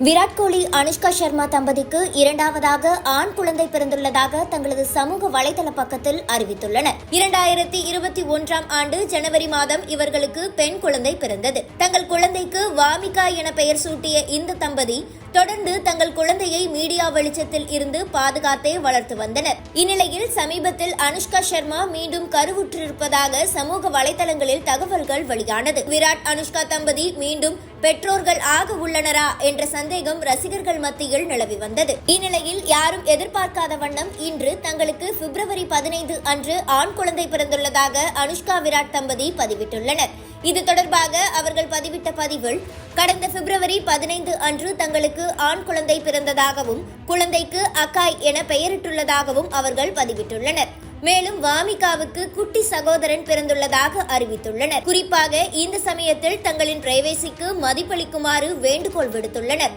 விராட் கோலி, அனுஷ்கா சர்மா தம்பதிக்கு இரண்டாவதாக ஆண் குழந்தை பிறந்துள்ளதாக தங்களது சமூக வலைதள பக்கத்தில் அறிவித்துள்ளனர். 2021 ஆண்டு ஜனவரி மாதம் இவர்களுக்கு பெண் குழந்தை பிறந்தது. தங்கள் குழந்தைக்கு வாமிகா என பெயர் சூட்டிய இந்த தம்பதி தொடர்ந்து தங்கள் குழந்தையை மீடியா வெளிச்சத்தில் இருந்து பாதுகாத்தே வளர்த்து வந்தனர். இந்நிலையில் சமீபத்தில் அனுஷ்கா சர்மா மீண்டும் கருவுற்றிருப்பதாக சமூக வலைதளங்களில் தகவல்கள் வெளியானது. விராட், அனுஷ்கா தம்பதி மீண்டும் பெற்றோர்கள் ஆக உள்ளனரா என்ற சந்தேகம் ரசிகர்கள் மத்தியில் நிலவி வந்தது. இந்நிலையில் யாரும் எதிர்பார்க்காத வண்ணம் இன்று தங்களுக்கு பிப்ரவரி 15 அன்று ஆண் குழந்தை பிறந்துள்ளதாக அனுஷ்கா, விராட் தம்பதி பதிவிட்டுள்ளனர். இது தொடர்பாக அவர்கள் பதிவிட்ட பதிவில், கடந்த பிப்ரவரி 15 அன்று தங்களுக்கு ஆண் குழந்தை பிறந்ததாகவும் குழந்தைக்கு அகாய் என பெயரிட்டுள்ளதாகவும் அவர்கள் பதிவிட்டுள்ளனர். மேலும் வாமிகாவுக்கு குட்டி சகோதரன் பிறந்துள்ளதாக அறிவித்துள்ளனர். குறிப்பாக இந்த சமயத்தில் தங்களின் பிரைவேசிக்கு மதிப்பளிக்குமாறு வேண்டுகோள் விடுத்துள்ளனர்.